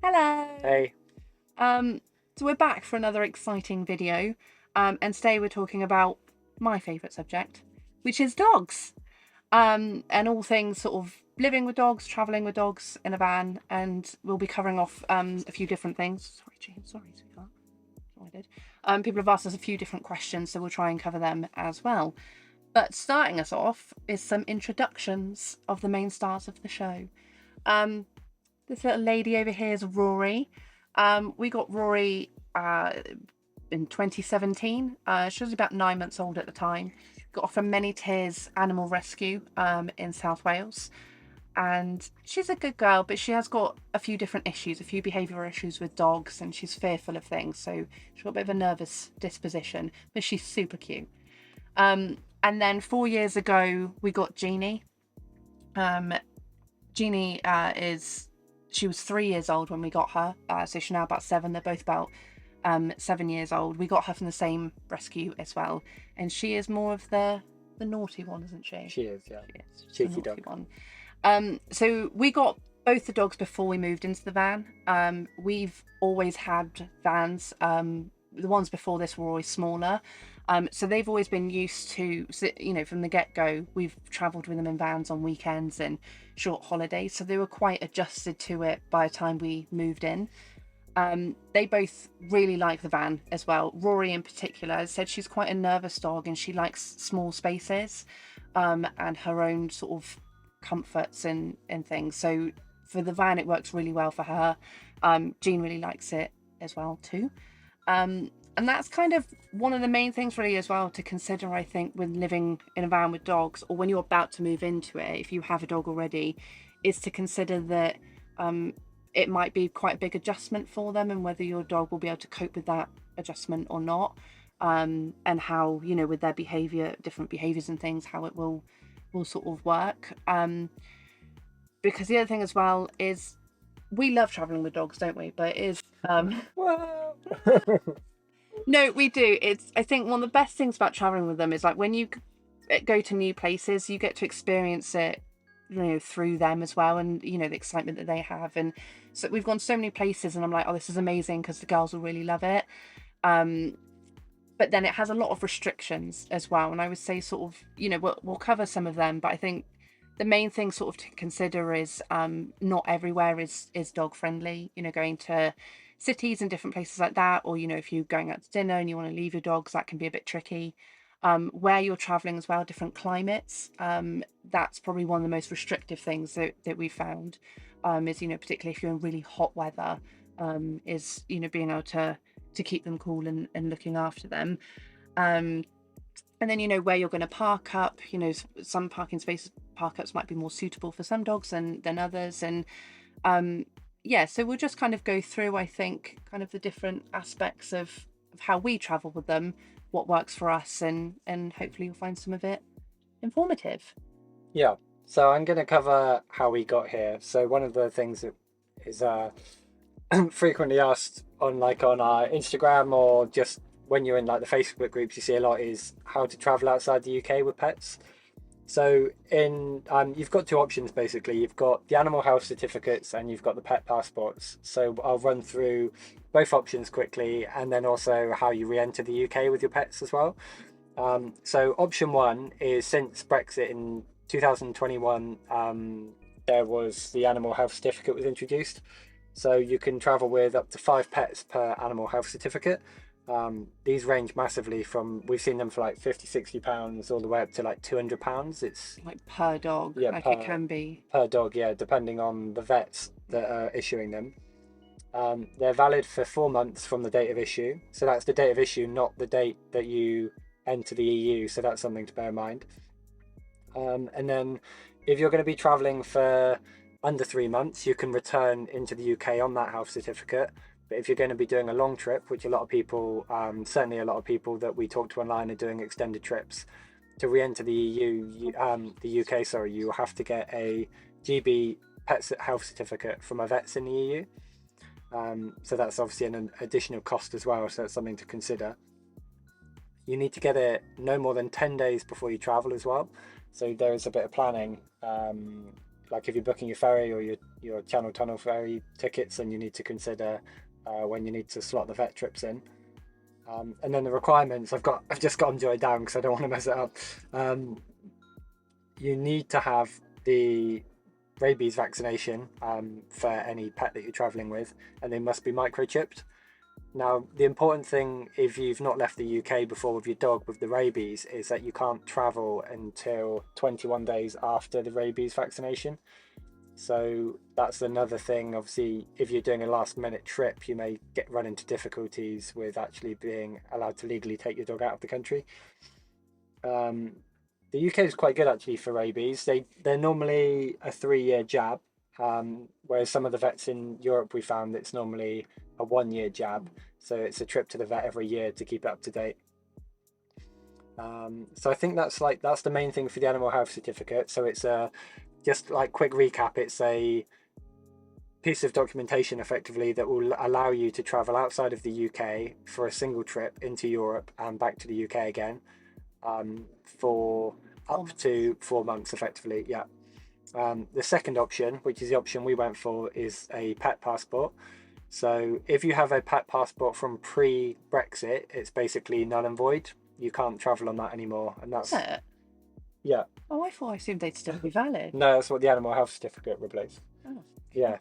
Hello. Hey. So we're back for another exciting video, and today we're talking about my favourite subject, which is dogs, and all things sort of living with dogs, travelling with dogs in a van, and we'll be covering off a few different things. Sorry, Jean. Sorry, sweetheart. Oh, I did. People have asked us a few different questions, so we'll try and cover them as well. But starting us off is some introductions of the main stars of the show. Um, this little lady over here is Rory. We got Rory in 2017. She was about 9 months old at the time. Got her from Many Tears Animal Rescue in South Wales. And she's a good girl, but she has got a few different issues, a few behavioural issues with dogs, and she's fearful of things. So she's got a bit of a nervous disposition, but she's super cute. And then 4 years ago, we got Jeannie. Jeannie she was 3 years old when we got her, so she's now about 7. They're both about 7 years old. We got her from the same rescue as well, and she is more of the naughty one, isn't she? She is, yeah. She is Cheeky dog. one. So we got both the dogs before we moved into the van. We've always had vans. The ones before this were always smaller. So they've always been used to, from the get-go, we've travelled with them in vans on weekends and short holidays. So they were quite adjusted to it by the time we moved in. They both really like the van as well. Rory in particular said she's quite a nervous dog and she likes small spaces and her own sort of comforts and things. So for the van, it works really well for her. Jean really likes it as well too. And that's kind of one of the main things really as well to consider, I think, when living in a van with dogs, or when you're about to move into it, if you have a dog already, is to consider that it might be quite a big adjustment for them, and whether your dog will be able to cope with that adjustment or not, and how, with their behaviour, different behaviours and things, how it will sort of work. Because the other thing as well is we love travelling with dogs, don't we? But it is Well, no, we do. I think one of the best things about traveling with them is like when you go to new places, you get to experience it, through them as well, and the excitement that they have. And so we've gone so many places, and I'm like, oh, this is amazing because the girls will really love it. But then it has a lot of restrictions as well, and I would say sort of, we'll cover some of them, but I think the main thing sort of to consider is not everywhere is dog friendly. Going to cities and different places like that, or if you're going out to dinner and you want to leave your dogs, that can be a bit tricky. Where you're traveling as well, different climates, that's probably one of the most restrictive things that we found, is particularly if you're in really hot weather, is being able to keep them cool and looking after them. And then where you're going to park up, some parking spaces, park ups might be more suitable for some dogs than others. And yeah, so we'll just kind of go through, I think, kind of the different aspects of how we travel with them, what works for us, and hopefully you'll find some of it informative. yeah. So I'm going to cover how we got here. So one of the things that is frequently asked on our Instagram, or just when you're in like the Facebook groups, you see a lot, is how to travel outside the UK with pets. So you've got two options basically. You've got the animal health certificates and you've got the pet passports. So I'll run through both options quickly, and then also how you re-enter the UK with your pets as well. So option one is, since Brexit in 2021, there was the animal health certificate was introduced. So you can travel with up to 5 pets per animal health certificate. These range massively from, we've seen them for like 50-60 pounds all the way up to like 200 pounds. It's Like per dog, yeah, like it can be. per dog, yeah, depending on the vets that are issuing them. They're valid for 4 months from the date of issue. So that's the date of issue, not the date that you enter the EU. So that's something to bear in mind. And then if you're going to be traveling for under 3 months, you can return into the UK on that health certificate. But if you're going to be doing a long trip, which a lot of people, certainly a lot of people that we talk to online are doing extended trips, to re-enter the EU, the UK, sorry, you have to get a GB pet health certificate from a vets in the EU. So that's obviously an additional cost as well, so that's something to consider. You need to get it no more than 10 days before you travel as well. So there is a bit of planning like if you're booking your ferry or your Channel Tunnel ferry tickets, then you need to consider when you need to slot the vet trips in. And then the requirements, I've just got them jotted down because I don't want to mess it up. You need to have the rabies vaccination for any pet that you're traveling with, and they must be microchipped. Now, the important thing, if you've not left the UK before with your dog with the rabies, is that you can't travel until 21 days after the rabies vaccination. So that's another thing. Obviously, if you're doing a last minute trip, you may run into difficulties with actually being allowed to legally take your dog out of the country. The UK is quite good actually for rabies. They're normally a 3-year jab, whereas some of the vets in Europe we found it's normally a 1-year jab. So it's a trip to the vet every year to keep it up to date. So I think that's the main thing for the animal health certificate. So it's just like quick recap. It's a piece of documentation effectively that will allow you to travel outside of the UK for a single trip into Europe and back to the UK again. For up to 4 months effectively. Yeah. The second option, which is the option we went for, is a pet passport. So if you have a pet passport from pre-Brexit, it's basically null and void. You can't travel on that anymore, and that's it? Yeah. Oh, I assumed they'd still be valid. No, that's what the animal health certificate replaced. Oh, yeah.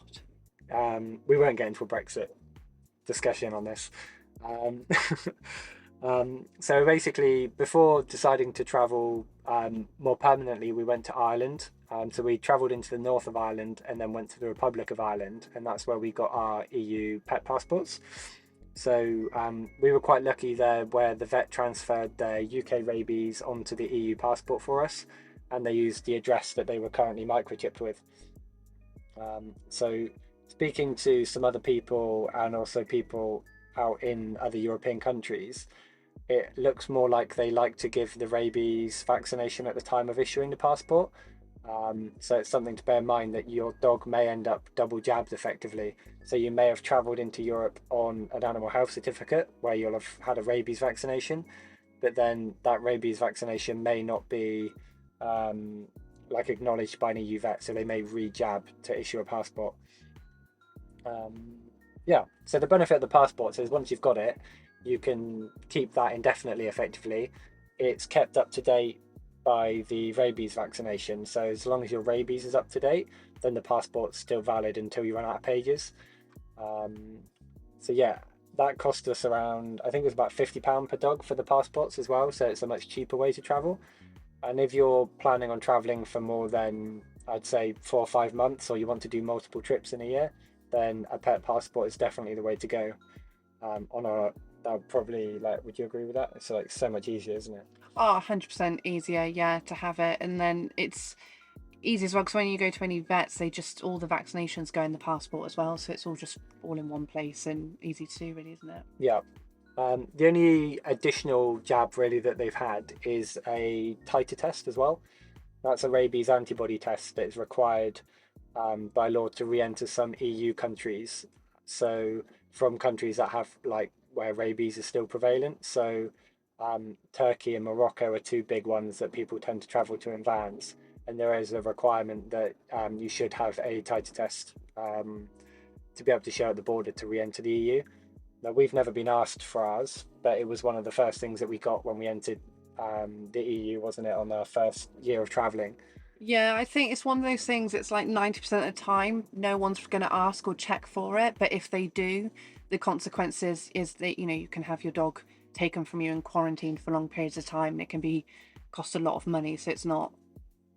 We won't get into a Brexit discussion on this. So basically, before deciding to travel more permanently, we went to Ireland. So we travelled into the north of Ireland and then went to the Republic of Ireland, and that's where we got our EU pet passports. So we were quite lucky there, where the vet transferred their UK rabies onto the EU passport for us, and they used the address that they were currently microchipped with. So speaking to some other people and also people out in other European countries, it looks more like they like to give the rabies vaccination at the time of issuing the passport. So it's something to bear in mind that your dog may end up double jabbed effectively. So you may have travelled into Europe on an animal health certificate where you'll have had a rabies vaccination, but then that rabies vaccination may not be like acknowledged by an EU vet, so they may re-jab to issue a passport. Yeah, so the benefit of the passport is once you've got it, you can keep that indefinitely effectively. It's kept up to date by the rabies vaccination, so as long as your rabies is up to date, then the passport's still valid until you run out of pages. So yeah, that cost us around, I think it was about £50 per dog for the passports as well, so it's a much cheaper way to travel. And if you're planning on traveling for more than, I'd say, 4 or 5 months, or you want to do multiple trips in a year, then a pet passport is definitely the way to go. Probably, like, would you agree with that? It's like so much easier, isn't it? Oh, 100% easier, yeah, to have it. And then it's easy as well, because when you go to any vets, all the vaccinations go in the passport as well, so it's all in one place and easy to do, really, isn't it? Yeah. The only additional jab really that they've had is a titer test as well. That's a rabies antibody test that is required by law to re-enter some EU countries. So from countries that have, like, where rabies is still prevalent. So Turkey and Morocco are 2 big ones that people tend to travel to in vans. And there is a requirement that you should have a titer test to be able to show at the border to re-enter the EU. Now, we've never been asked for ours, but it was one of the first things that we got when we entered the EU, wasn't it, on our first year of travelling? Yeah, I think it's one of those things, it's like 90% of the time, no one's going to ask or check for it. But if they do, the consequences is that, you can have your dog taken from you and quarantined for long periods of time. And it can cost a lot of money. So it's not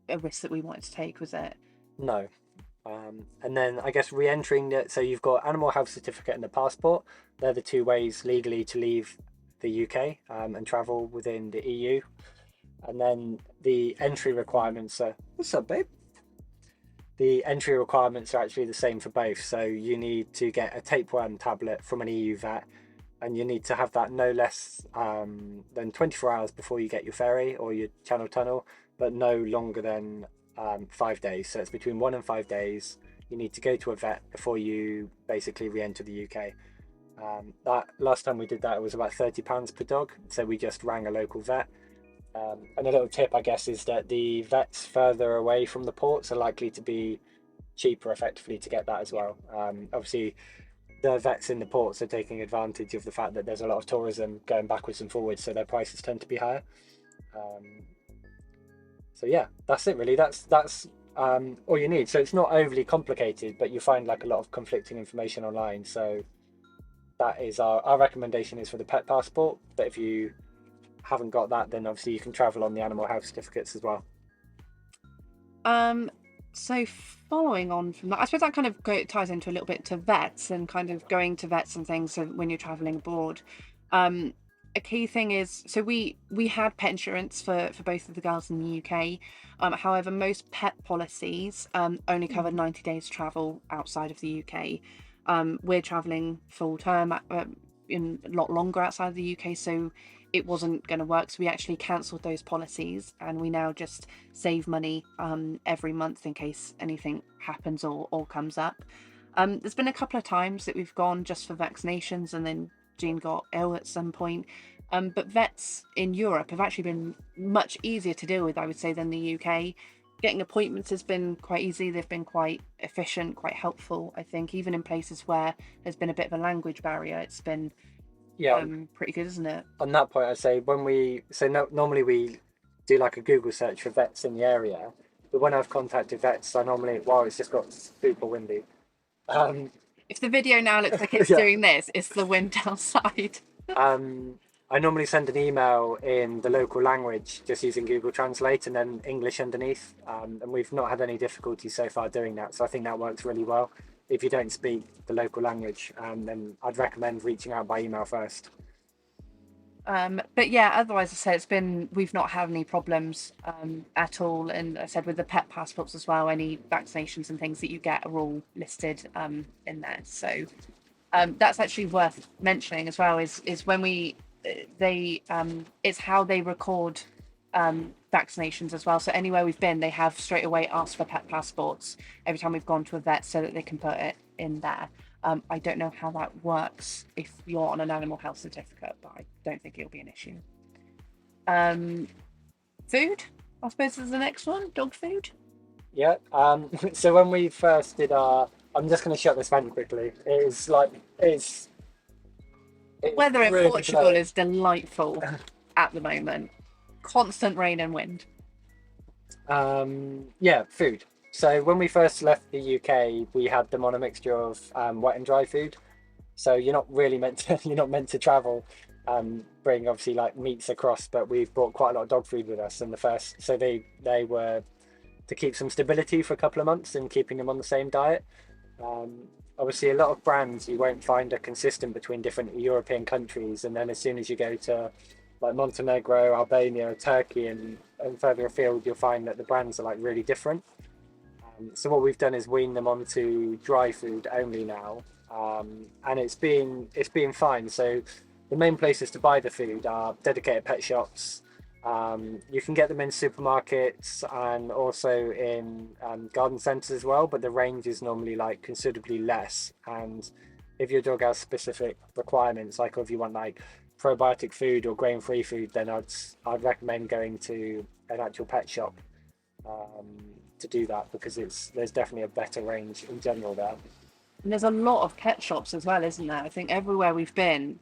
a risk that we wanted to take, was it? No. And then I guess re-entering it, so you've got animal health certificate and the passport. They're the 2 ways legally to leave the UK and travel within the EU. And then the entry requirements are, what's up, babe? The entry requirements are actually the same for both. So you need to get a tapeworm tablet from an EU vet, and you need to have that no less than 24 hours before you get your ferry or your Channel Tunnel, but no longer than 5 days. So it's between 1 and 5 days. You need to go to a vet before you basically re-enter the UK. That last time we did that, it was about £30 per dog. So we just rang a local vet, And a little tip, I guess, is that the vets further away from the ports are likely to be cheaper, effectively, to get that as Yeah. well. Obviously, the vets in the ports are taking advantage of the fact that there's a lot of tourism going backwards and forwards, so their prices tend to be higher. Um, so yeah, that's it really. That's all you need. So it's not overly complicated, but you find like a lot of conflicting information online. So that is our recommendation is for the pet passport. But if you haven't got that, then obviously you can travel on the animal health certificates as well. Um, so following on from that, I suppose that kind of ties into a little bit to vets and kind of going to vets and things. So when you're traveling abroad, um, a key thing is so we had pet insurance for both of the girls in the UK. However, most pet policies only cover 90 days travel outside of the UK. We're traveling full term in a lot longer outside of the UK, so it wasn't going to work. So we actually cancelled those policies, and we now just save money every month in case anything happens or comes up. There's been a couple of times that we've gone just for vaccinations, and then Jean got ill at some point. But vets in Europe have actually been much easier to deal with, I would say, than the UK. Getting appointments has been quite easy. They've been quite efficient, quite helpful, I think. Even in places where there's been a bit of a language barrier, it's been Yeah, pretty good, isn't it? on that point, I say when we so no, normally we do like a Google search for vets in the area, but when I've contacted vets, I normally wow, it's just got super windy. Um, If the video now looks like it's yeah. doing this, it's the wind outside. Um, I normally send an email in the local language just using Google Translate and then English underneath. And we've not had any difficulty so far doing that. So I think that works really well. If you don't speak the local language, then I'd recommend reaching out by email first. But yeah, otherwise, I said we've not had any problems at all. And I said with the pet passports as well, any vaccinations and things that you get are all listed in there. So that's actually worth mentioning as well. Is when they it's how they record vaccinations as well. So anywhere we've been, they have straight away asked for pet passports every time we've gone to a vet, so that they can put it in there. I don't know how that works if you're on an animal health certificate, but I don't think it'll be an issue. Um, Food, I suppose, is the next one. Dog food. Yeah. So when we first did I'm just going to shut this fan quickly. The It's weather in really Portugal blowing. is delightful at the moment. Constant rain and wind. Yeah, food. So when we first left the UK, we had them on a mixture of wet and dry food. So you're not really meant to you're not meant to travel, bring obviously like meats across, but we've brought quite a lot of dog food with us. And the first, so they were to keep some stability for a couple of months and keeping them on the same diet. Obviously, a lot of brands you won't find are consistent between different European countries, and then as soon as you go to like Montenegro, Albania, Turkey, and further afield, you'll find that the brands are like really different. So what we've done is wean them onto dry food only now, and it's been fine. So the main places to buy the food are dedicated pet shops. You can get them in supermarkets and also in garden centres as well, but the range is normally like considerably less. And if your dog has specific requirements, like if you want like probiotic food or grain-free food, then I'd recommend going to an actual pet shop to do that because there's definitely a better range in general there. And there's a lot of pet shops as well, isn't there? I think everywhere we've been,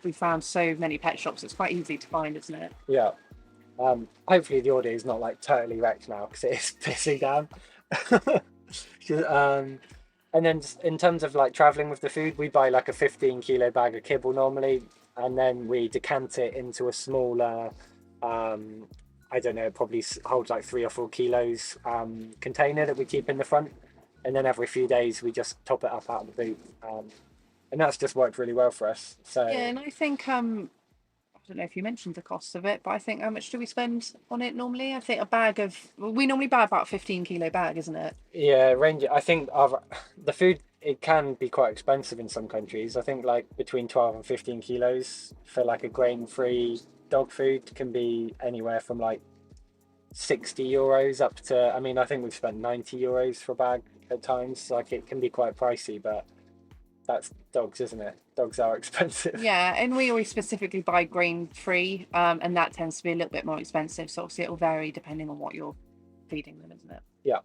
we found so many pet shops. It's quite easy to find, isn't it? Yeah. Hopefully the audio is not like totally wrecked now because it is pissing down. um, and then just in terms of like traveling with the food, we buy like a 15-kilo bag of kibble normally, and then we decant it into a smaller, I don't know, it probably holds like 3 or 4 kilos container that we keep in the front, and then every few days we just top it up out of the boot, and that's just worked really well for us. Yeah, So and I think I don't know if you mentioned the cost of it, but I think how much do we spend on it normally? I think we normally buy about a 15-kilo bag, isn't it? yeah, range. I think the food it can be quite expensive in some countries. I think like between 12 and 15 kilos for like a grain-free dog food can be anywhere from like 60 euros up to. I mean, I think we've spent 90 euros for a bag at times. Like it can be quite pricey, but that's dogs, isn't it? Dogs are expensive. Yeah, and we always specifically buy grain free, and that tends to be a little bit more expensive. So obviously it'll vary depending on what you're feeding them, isn't it? Yeah.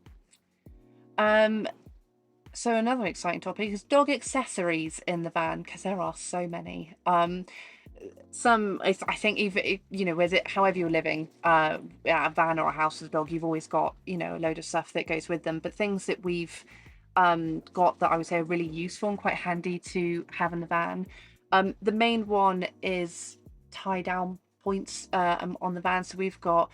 So another exciting topic is dog accessories in the van, because there are so many. I think even with it, however you're living, a van or a house with a dog, you've always got a load of stuff that goes with them. But things that we've got that I would say are really useful and quite handy to have in the van. The main one is tie down points on the van. So we've got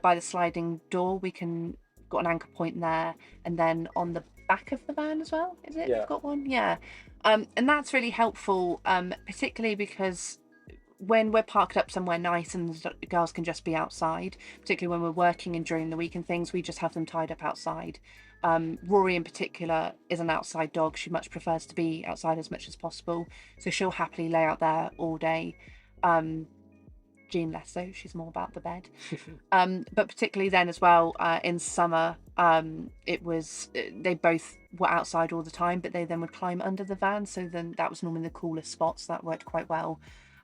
by the sliding door, got an anchor point there, and then on the back of the van as well. Is it? Yeah. We've got one, yeah. And that's really helpful, particularly because when we're parked up somewhere nice and the girls can just be outside, particularly when we're working and during the week and things, we just have them tied up outside. Rory in particular is an outside dog. She much prefers to be outside as much as possible, so she'll happily lay out there all day. Jean less so, she's more about the bed. But particularly then as well, in summer, they both were outside all the time, but they then would climb under the van, so then that was normally the coolest spots. That worked quite well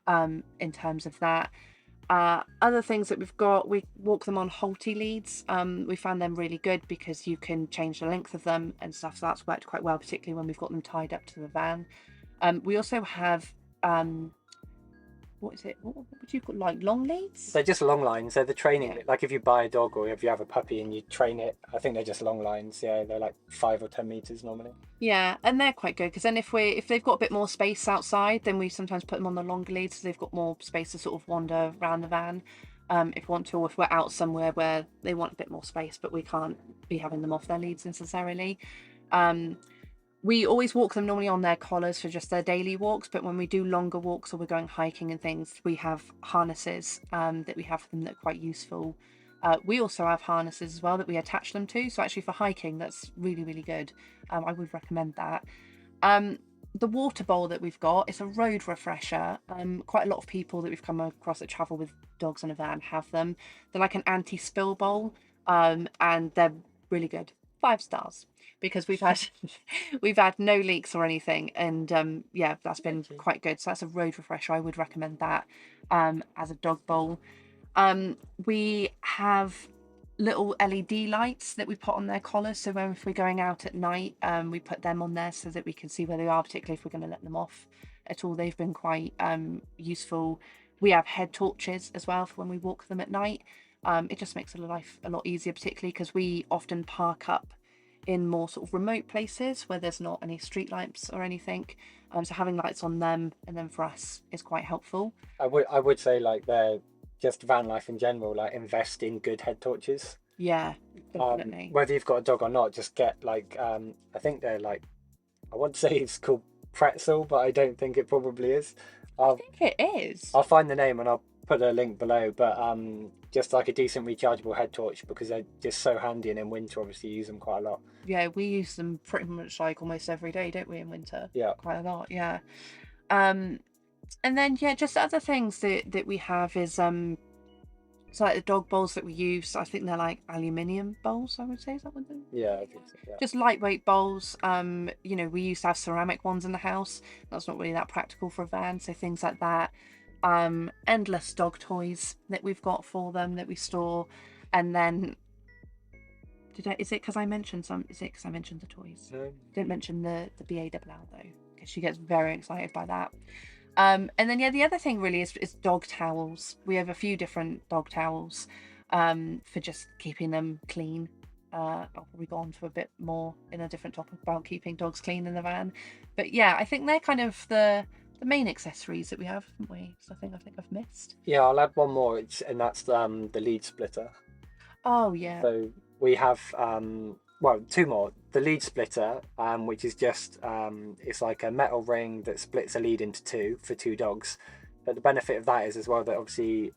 in terms of that. Other things that we've got, we walk them on halty leads. We found them really good because you can change the length of them and stuff, so that's worked quite well, particularly when we've got them tied up to the van. We also have what is it? What would you call, like, long leads? They're just long lines. They're the training. Like if you buy a dog or if you have a puppy and you train it, I think they're just long lines. Yeah, they're like 5 or 10 meters normally. Yeah, and they're quite good because then if they've got a bit more space outside, then we sometimes put them on the longer leads so they've got more space to sort of wander around the van if we want to, or if we're out somewhere where they want a bit more space, but we can't be having them off their leads necessarily. We always walk them normally on their collars for just their daily walks, but when we do longer walks or we're going hiking and things, we have harnesses that we have for them that are quite useful. We also have harnesses as well that we attach them to, so actually for hiking that's really, really good. I would recommend that. The water bowl that we've got is a road refresher. Quite a lot of people that we've come across that travel with dogs in a van have them. They're like an anti-spill bowl, and they're really good. 5 stars, because we've had no leaks or anything, and yeah, that's been quite good. So that's a road refresher. I would recommend that as a dog bowl. We have little LED lights that we put on their collars, so if we're going out at night, we put them on there so that we can see where they are, particularly if we're going to let them off at all. They've been quite useful. We have head torches as well for when we walk them at night. It just makes life a lot easier, particularly because we often park up in more sort of remote places where there's not any street lights or anything. So having lights on them and then for us is quite helpful. I would say like they're just Vanlife in general, like invest in good head torches. Yeah, definitely. Whether you've got a dog or not, just get like I think they're like, I want to say it's called Pretzel, but I don't think it probably is. I think it is. I'll find the name and I'll put a link below, but just like a decent rechargeable head torch, because they're just so handy, and in winter obviously you use them quite a lot. Yeah, we use them pretty much like almost every day, don't we, in winter? Yeah, quite a lot. Yeah. And then just other things that we have is so like the dog bowls that we use, I think they're like aluminium bowls, I would say. Is that one thing? Yeah, I think so, yeah. Just lightweight bowls. We used to have ceramic ones in the house. That's not really that practical for a van, so things like that. Endless dog toys that we've got for them that we store. And then is it because I mentioned the toys? No. Didn't mention the BAWL though, because she gets very excited by that. And then the other thing really is dog towels. We have a few different dog towels for just keeping them clean. I'll probably go on to a bit more in a different topic about keeping dogs clean in the van. But yeah, I think they're kind of the main accessories that we have, haven't we? So I think I've missed. Yeah, I'll add one more, and that's the lead splitter. Oh yeah. So we have 2 more. The lead splitter, which is just it's like a metal ring that splits a lead into 2 for 2 dogs. But the benefit of that is as well that obviously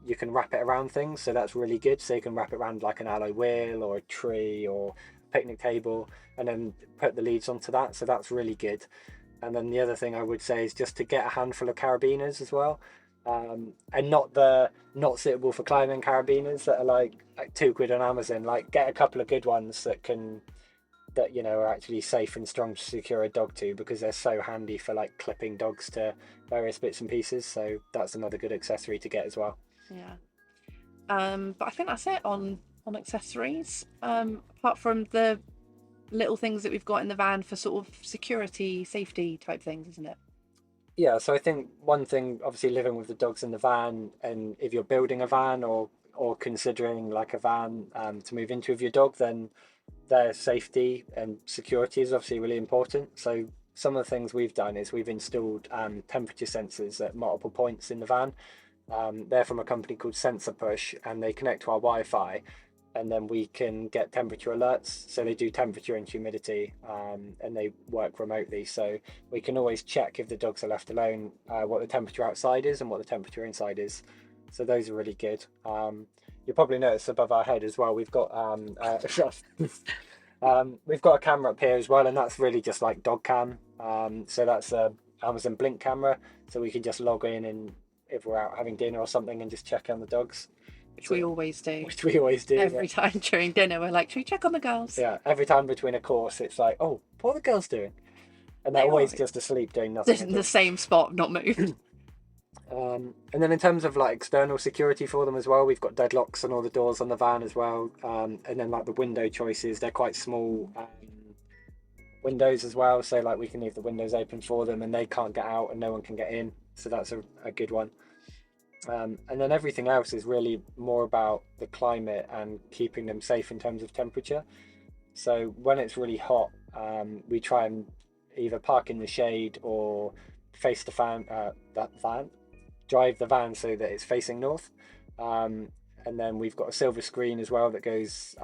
you can wrap it around things, so that's really good. So you can wrap it around like an alloy wheel or a tree or a picnic table, and then put the leads onto that. So that's really good. And then the other thing I would say is just to get a handful of carabiners as well, and not suitable for climbing carabiners that are like £2 on Amazon. Like get a couple of good ones that can that are actually safe and strong to secure a dog to, because they're so handy for like clipping dogs to various bits and pieces. So that's another good accessory to get as well. Yeah. But I think that's it on accessories. Apart from the little things that we've got in the van for sort of security, safety type things, isn't it? Yeah, so I think one thing, obviously living with the dogs in the van, and if you're building a van or considering like a van to move into with your dog, then their safety and security is obviously really important. So some of the things we've done is we've installed temperature sensors at multiple points in the van. They're from a company called Sensor Push, and they connect to our Wi-Fi, and then we can get temperature alerts. So they do temperature and humidity, and they work remotely. So we can always check if the dogs are left alone, what the temperature outside is and what the temperature inside is. So those are really good. You'll probably notice above our head as well, we've got we've got a camera up here as well, and that's really just like dog cam. So that's a Amazon Blink camera, so we can just log in and if we're out having dinner or something and just check on the dogs. Which we always do. Which we always do. Every time during dinner, we're like, should we check on the girls? Yeah, every time between a course, it's like, oh, what are the girls doing? And they're always just asleep doing nothing. In the same spot, not moved. And then in terms of like external security for them as well, we've got deadlocks on all the doors on the van as well. And then like the window choices, they're quite small windows as well. So like we can leave the windows open for them and they can't get out and no one can get in. So that's a good one. And then everything else is really more about the climate and keeping them safe in terms of temperature. So when it's really hot, we try and either park in the shade or face the drive the van so that it's facing north. And then we've got a silver screen as well that goes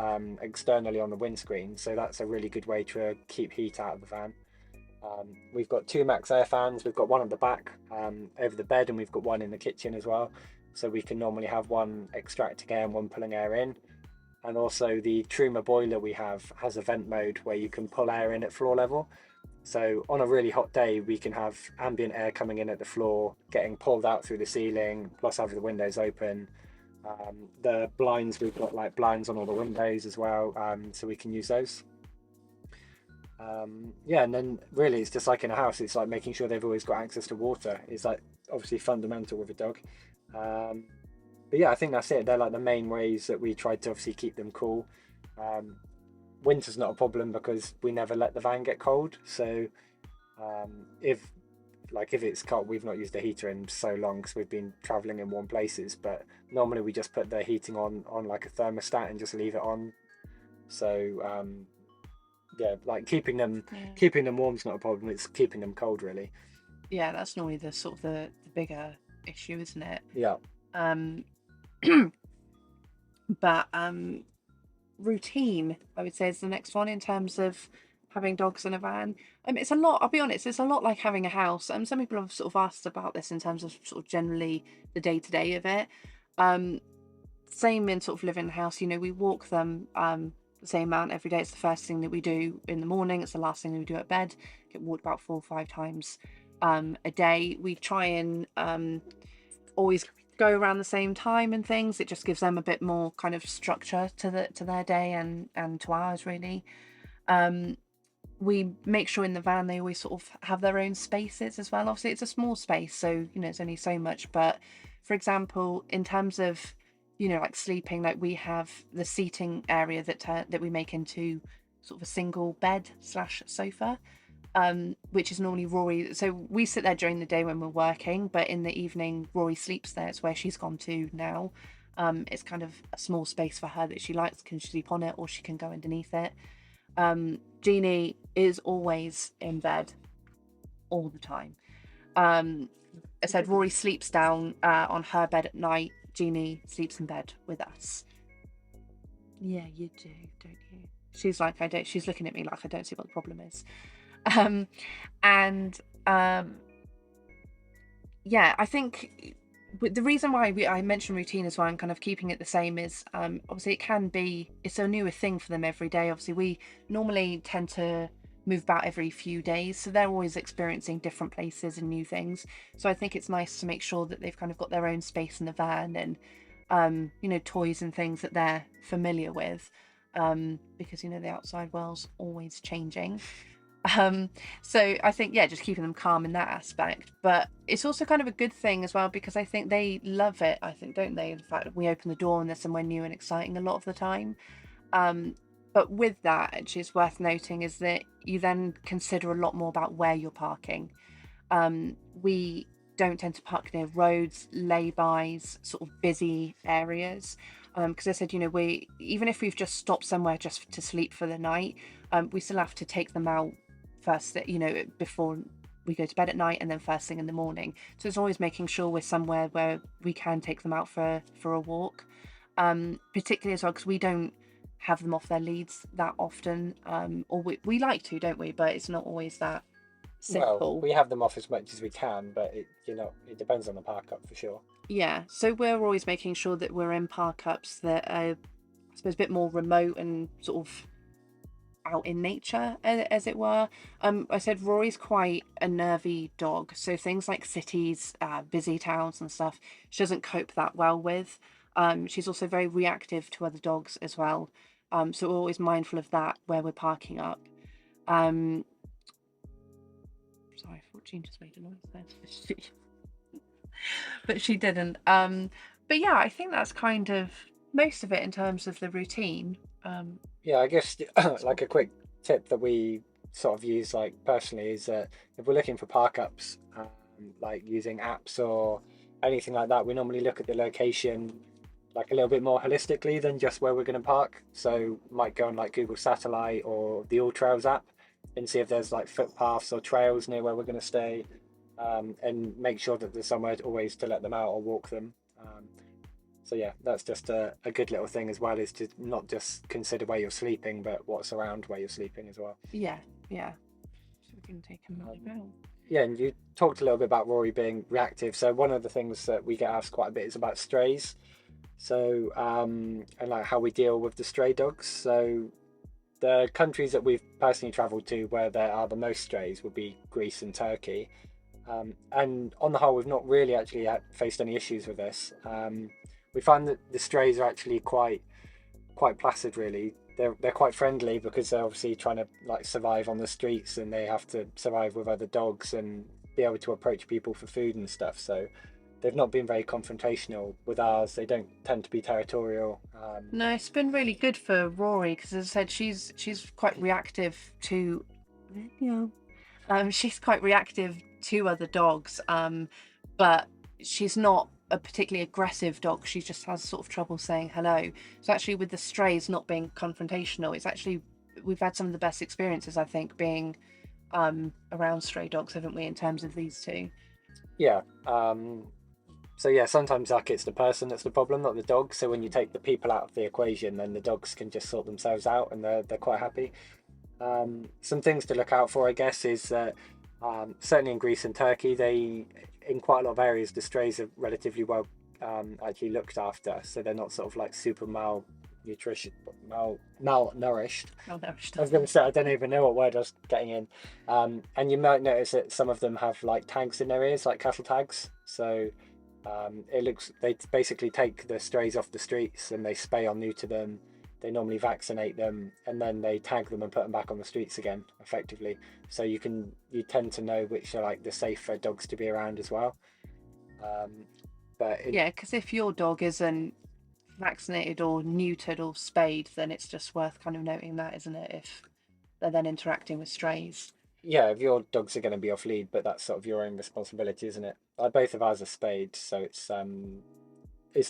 externally on the windscreen. So that's a really good way to keep heat out of the van. We've got 2 max air fans. We've got one at the back over the bed, and we've got one in the kitchen as well. So we can normally have one extracting air and one pulling air in. And also the Truma boiler we have has a vent mode where you can pull air in at floor level. So on a really hot day, we can have ambient air coming in at the floor, getting pulled out through the ceiling, plus have the windows open. The blinds, we've got like blinds on all the windows as well, so we can use those. Yeah, and then really it's just like in a house, it's like making sure they've always got access to water is like obviously fundamental with a dog. But yeah, I think that's it. They're like the main ways that we try to obviously keep them cool. Winter's not a problem because we never let the van get cold. So if it's cold, we've not used a heater in so long because we've been traveling in warm places, but normally we just put the heating on like a thermostat and just leave it on. So yeah, like keeping them warm is not a problem. It's keeping them cold, really. Yeah, that's normally the sort of the bigger issue, isn't it? Yeah. But routine, I would say, is the next one in terms of having dogs in a van. It's a lot. I'll be honest, it's a lot like having a house. Some people have sort of asked about this in terms of sort of generally the day to day of it. Same in sort of living in a house. We walk them the same amount every day. It's the first thing that we do in the morning. It's the last thing that we do at bed. Get walked about 4 or 5 times a day. We try and always go around the same time and things. It just gives them a bit more kind of structure to their day and to ours, really. We make sure in the van they always sort of have their own spaces as well. Obviously it's a small space, so it's only so much, but for example, in terms of like sleeping, like we have the seating area that we make into sort of a single bed / sofa, which is normally Rory. So we sit there during the day when we're working, but in the evening Rory sleeps there. It's where she's gone to now. It's kind of a small space for her that she likes. Can sleep on it or she can go underneath it. Jeannie is always in bed all the time. I said Rory sleeps down on her bed at night. Jeannie sleeps in bed with us. Yeah, you do, don't you? She's like, I don't. She's looking at me like I don't see what the problem is. Yeah, I think the reason why I mention routine as well and kind of keeping it the same is obviously it's a newer thing for them every day. Obviously we normally tend to move about every few days, so they're always experiencing different places and new things. So I think it's nice to make sure that they've kind of got their own space in the van and toys and things that they're familiar with. because the outside world's always changing. Um, so I think, yeah, just keeping them calm in that aspect. But it's also kind of a good thing as well, because I think they love it, I think, don't they? The fact that we open the door and there's somewhere new and exciting a lot of the time. But with that, actually, it's worth noting is that you then consider a lot more about where you're parking. We don't tend to park near roads, lay-bys, sort of busy areas. Because I said, we, even if we've just stopped somewhere just to sleep for the night, we still have to take them out first, before we go to bed at night, and then first thing in the morning. So it's always making sure we're somewhere where we can take them out for a walk. Particularly as well, because we don't have them off their leads that often, or we like to, don't we? But it's not always that simple. Well, we have them off as much as we can, but it depends on the park up for sure. Yeah, so we're always making sure that we're in park ups that are, I suppose, a bit more remote and sort of out in nature, as it were. I said Rory's quite a nervy dog, so things like cities, busy towns and stuff, she doesn't cope that well with. She's also very reactive to other dogs as well. So we're always mindful of that where we're parking up. Sorry, I thought Jean just made a noise there. But she didn't. But yeah, I think that's kind of most of it in terms of the routine. Yeah, I guess like a quick tip that we sort of use like personally is that if we're looking for park ups, like using apps or anything like that, we normally look at the location like a little bit more holistically than just where we're going to park. So might go on like Google Satellite or the All Trails app and see if there's like footpaths or trails near where we're going to stay, and make sure that there's somewhere always to let them out or walk them. So yeah, that's just a good little thing as well, is to not just consider where you're sleeping, but what's around where you're sleeping as well. Yeah. So we can take him out. Yeah, and you talked a little bit about Rory being reactive. So one of the things that we get asked quite a bit is about strays. So and like how we deal with the stray dogs. So the countries that we've personally travelled to where there are the most strays would be Greece and Turkey. And on the whole, we've not really actually faced any issues with this. We find that the strays are actually quite placid, really. They're quite friendly because they're obviously trying to like survive on the streets, and they have to survive with other dogs and be able to approach people for food and stuff. So they've not been very confrontational with ours. They don't tend to be territorial. No, it's been really good for Rory because, as I said, she's quite reactive to, she's quite reactive to other dogs, but she's not a particularly aggressive dog. She just has sort of trouble saying hello. So actually, with the strays not being confrontational, it's actually, we've had some of the best experiences, I think, being around stray dogs, haven't we, in terms of these two? Yeah. So yeah, sometimes like it's the person that's the problem, not the dog. So when you take the people out of the equation, then the dogs can just sort themselves out, and they're quite happy. Some things to look out for, I guess, is that certainly in Greece and Turkey, in quite a lot of areas, the strays are relatively well actually looked after. So they're not sort of like super malnourished. I was going to say, I don't even know what word I was getting in. And you might notice that some of them have like tags in their ears, like cattle tags. So they basically take the strays off the streets and they spay on neuter them. They normally vaccinate them, and then they tag them and put them back on the streets again, effectively. So you tend to know which are like the safer dogs to be around as well. Yeah, because if your dog isn't vaccinated or neutered or spayed, then it's just worth kind of noting that, isn't it? If they're then interacting with strays. Yeah, if your dogs are going to be off lead, but that's sort of your own responsibility, isn't it? Both of ours are spayed, so it's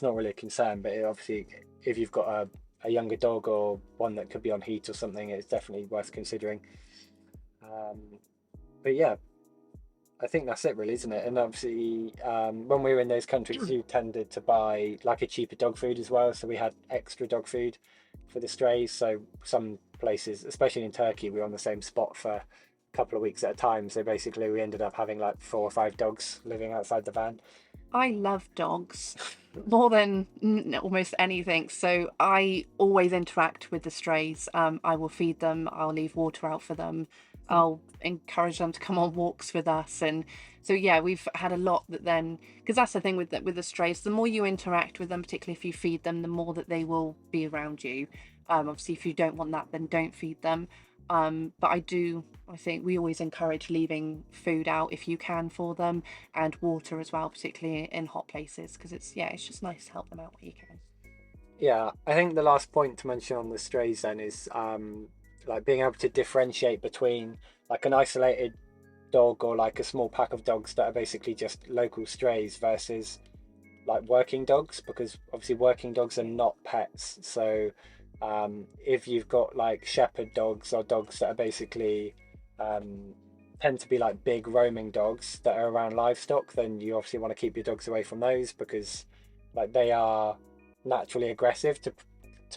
not really a concern. But obviously, if you've got a younger dog or one that could be on heat or something, it's definitely worth considering. But yeah, I think that's it really, isn't it? And obviously when we were in those countries, you tended to buy like a cheaper dog food as well, so we had extra dog food for the strays. So some places, especially in Turkey, we were on the same spot for a couple of weeks at a time, so basically we ended up having like 4 or 5 dogs living outside the van. I love dogs more than almost anything, so I always interact with the strays. I will feed them, I'll leave water out for them, I'll encourage them to come on walks with us. And so yeah, we've had a lot that then, because that's the thing with the strays, the more you interact with them, particularly if you feed them, the more that they will be around you. Obviously, if you don't want that, then don't feed them. But I think we always encourage leaving food out if you can for them, and water as well, particularly in hot places, because it's just nice to help them out where you can. Yeah, I think the last point to mention on the strays then is like being able to differentiate between like an isolated dog or like a small pack of dogs that are basically just local strays versus like working dogs, because obviously working dogs are not pets. So if you've got like shepherd dogs or dogs that are basically um, tend to be like big roaming dogs that are around livestock, then you obviously want to keep your dogs away from those, because like they are naturally aggressive to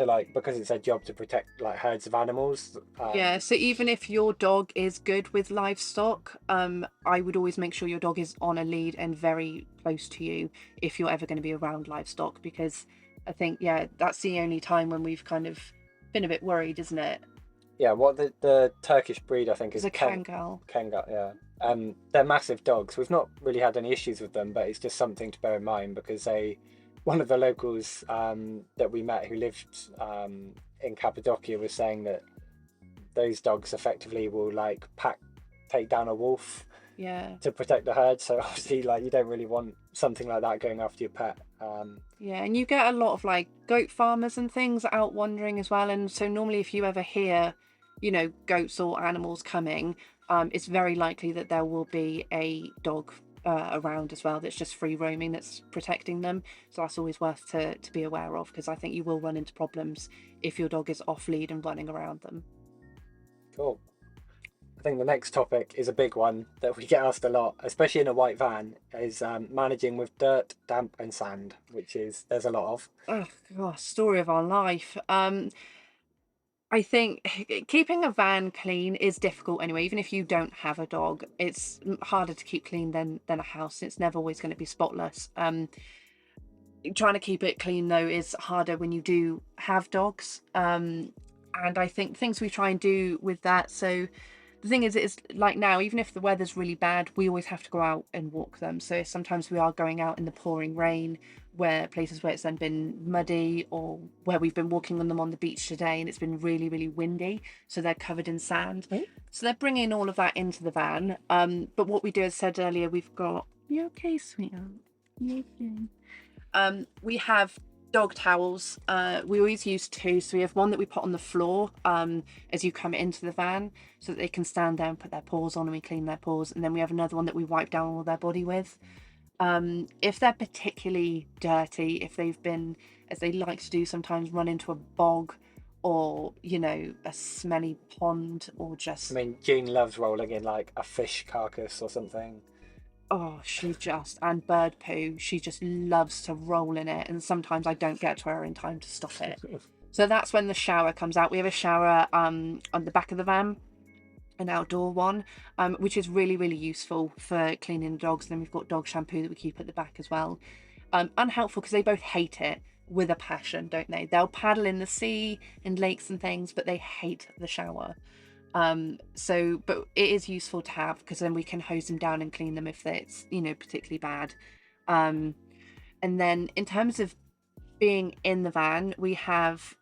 like, because it's their job to protect like herds of animals. Yeah, so even if your dog is good with livestock, I would always make sure your dog is on a lead and very close to you if you're ever going to be around livestock, because I think, yeah, that's the only time when we've kind of been a bit worried, isn't it? Yeah, what the Turkish breed I think is The Kangal. Kangal, yeah. They're massive dogs. We've not really had any issues with them, but it's just something to bear in mind, because one of the locals that we met who lived in Cappadocia was saying that those dogs effectively will like take down a wolf Yeah. to protect the herd. So obviously, like you don't really want something like that going after your pet. Yeah, and you get a lot of like goat farmers and things out wandering as well. And so normally if you ever hear, goats or animals coming, it's very likely that there will be a dog around as well that's just free roaming that's protecting them. So that's always worth to be aware of, because I think you will run into problems if your dog is off lead and running around them. Cool. I think the next topic is a big one that we get asked a lot, especially in a white van, is managing with dirt, damp, and sand, which is there's a lot of. Oh gosh, story of our life. I think keeping a van clean is difficult anyway. Even if you don't have a dog, it's harder to keep clean than a house. It's never always going to be spotless. Trying to keep it clean though is harder when you do have dogs. And I think things we try and do with that. So the thing is, it's like now, even if the weather's really bad, we always have to go out and walk them. So sometimes we are going out in the pouring rain, where places where it's then been muddy, or where we've been walking on them on the beach today and it's been really, really windy. So they're covered in sand. So they're bringing all of that into the van. But what we do, as I said earlier, we've got, you okay, sweetheart? You okay? We have dog towels. We always use two. So we have one that we put on the floor as you come into the van, so that they can stand there and put their paws on and we clean their paws. And then we have another one that we wipe down all their body with. If they're particularly dirty, if they've been, as they like to do sometimes, run into a bog, or a smelly pond, or just, I mean, Jean loves rolling in like a fish carcass or something. oh, and bird poo, she just loves to roll in it, and sometimes I don't get to her in time to stop it. So that's when the shower comes out. We have a shower on the back of the van, an outdoor one, which is really, really useful for cleaning the dogs. And then we've got dog shampoo that we keep at the back as well. Unhelpful because they both hate it with a passion, don't they? They'll paddle in the sea and lakes and things, but they hate the shower. But it is useful to have, because then we can hose them down and clean them if it's particularly bad. And then in terms of being in the van, we have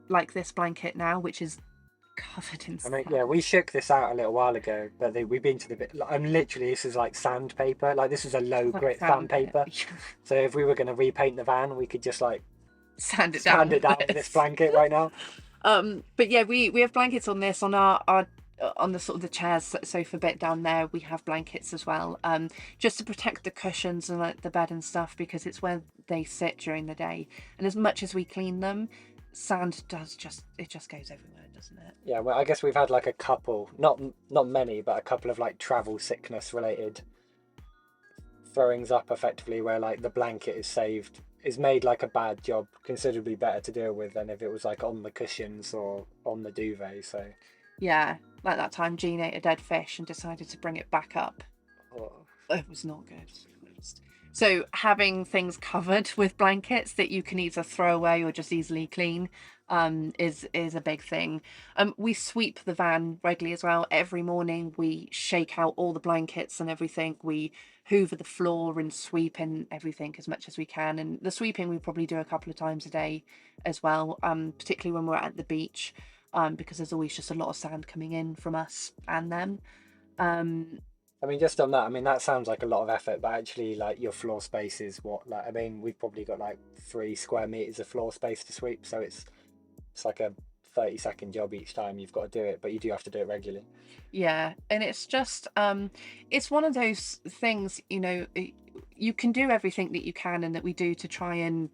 like this blanket now, which is covered in I sand. mean, yeah, we shook this out a little while ago, but we've been to the bit. I'm literally, this is like sandpaper. Like this is a low grit sandpaper. So if we were going to repaint the van, we could just like sand it sand down it down with this blanket right now. But yeah, we have blankets on this, on our on the sort of the chairs, sofa bit down there. We have blankets as well, just to protect the cushions and like the bed and stuff, because it's where they sit during the day. And as much as we clean them, sand just goes everywhere, doesn't it? Yeah, well, I guess we've had like a couple, not many, but a couple of like travel sickness related throwings up, effectively, where like the blanket is made like a bad job considerably better to deal with than if it was like on the cushions or on the duvet. So yeah, like that time Jean ate a dead fish and decided to bring it back up. oh. It was not good. used. So having things covered with blankets that you can either throw away or just easily clean is a big thing. We sweep the van regularly as well. Every morning we shake out all the blankets and everything. We hoover the floor and sweep and everything as much as we can. And the sweeping we probably do a couple of times a day as well, particularly when we're at the beach, because there's always just a lot of sand coming in from us and them. Um, I mean, just on that, I mean, that sounds like a lot of effort, but actually, like, your floor space is what, like, I mean, we've probably got like 3 square meters of floor space to sweep, so it's like a 30-second job each time you've got to do it, but you do have to do it regularly. Yeah, and it's just it's one of those things, you can do everything that you can and that we do to try and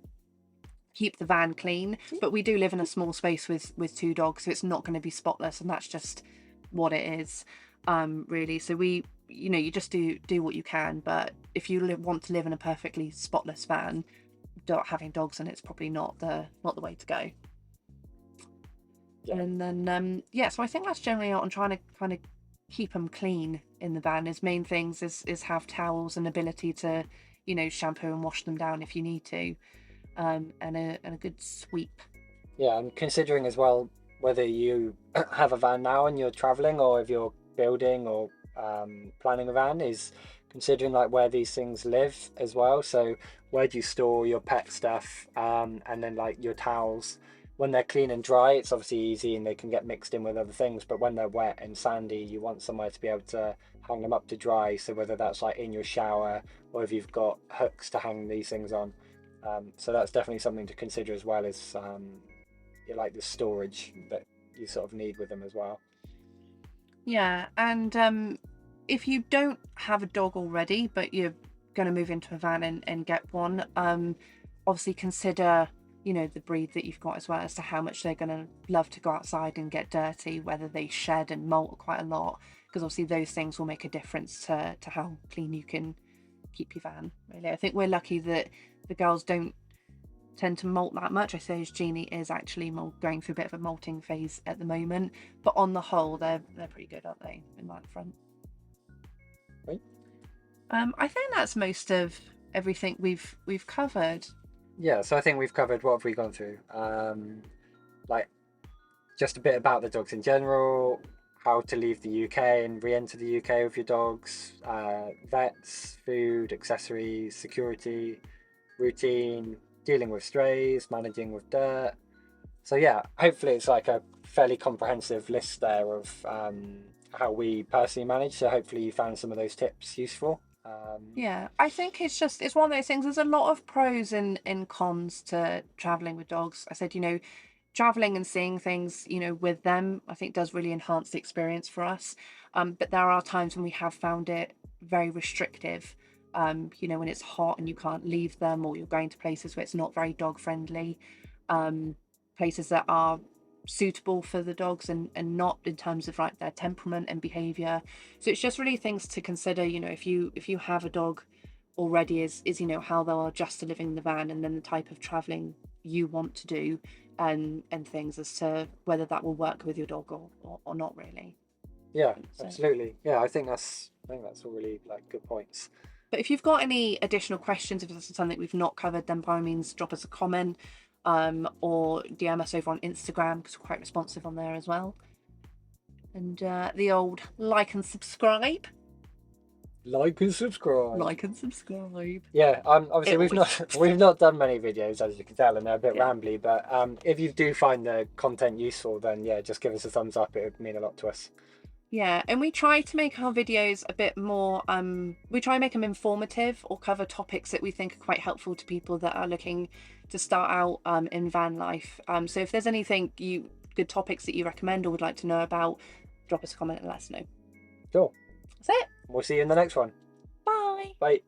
keep the van clean, but we do live in a small space with 2 dogs, so it's not going to be spotless, and that's just what it is, really. So you just do what you can, but if you want to live in a perfectly spotless van, having dogs in it's probably not the way to go. Yeah. And then so I think that's generally on trying to kind of keep them clean in the van. His main things is have towels and ability to shampoo and wash them down if you need to, and a good sweep. Yeah, and considering as well whether you have a van now and you're traveling, or if you're building or planning a van, is considering like where these things live as well. So where do you store your pet stuff, and then like your towels, when they're clean and dry, it's obviously easy and they can get mixed in with other things, but when they're wet and sandy, you want somewhere to be able to hang them up to dry. So whether that's like in your shower, or if you've got hooks to hang these things on, so that's definitely something to consider, as well as like the storage that you sort of need with them as well. Yeah, and if you don't have a dog already, but you're going to move into a van and get one, obviously consider the breed that you've got as well, as to how much they're going to love to go outside and get dirty, whether they shed and molt quite a lot, because obviously those things will make a difference to how clean you can keep your van, really. I think we're lucky that the girls don't tend to molt that much. I suppose Jeannie is actually going through a bit of a molting phase at the moment, but on the whole they're pretty good, aren't they, in that front? Right. I think that's most of everything we've covered. Yeah, so I think we've covered, what have we gone through? Like just a bit about the dogs in general, how to leave the UK and re-enter the UK with your dogs, vets, food, accessories, security, routine, dealing with strays, managing with dirt. So yeah, hopefully it's like a fairly comprehensive list there of how we personally manage. So hopefully you found some of those tips useful. Yeah, I think it's one of those things. There's a lot of pros and cons to traveling with dogs. I said, traveling and seeing things, with them, I think does really enhance the experience for us. But there are times when we have found it very restrictive. When it's hot and you can't leave them, or you're going to places where it's not very dog friendly, places that are suitable for the dogs and not in terms of like their temperament and behavior. So it's just really things to consider, if you have a dog already, is how they'll adjust to living in the van, and then the type of traveling you want to do, and things as to whether that will work with your dog or not really. Yeah, So, absolutely. Yeah, I think that's all really like good points. but if you've got any additional questions, if there's something we've not covered, then by all means drop us a comment, or DM us over on Instagram, because we're quite responsive on there as well. And the old like and subscribe. Like and subscribe. Like and subscribe. Yeah, obviously we've not done many videos, as you can tell, and they're a bit Yeah. rambly. But if you do find the content useful, then yeah, just give us a thumbs up. It would mean a lot to us. Yeah, and we try to make our videos a bit more, we try and make them informative, or cover topics that we think are quite helpful to people that are looking to start out in van life. So if there's anything good topics that you recommend or would like to know about, drop us a comment and let us know. Cool. That's it. We'll see you in the next one. Bye. Bye.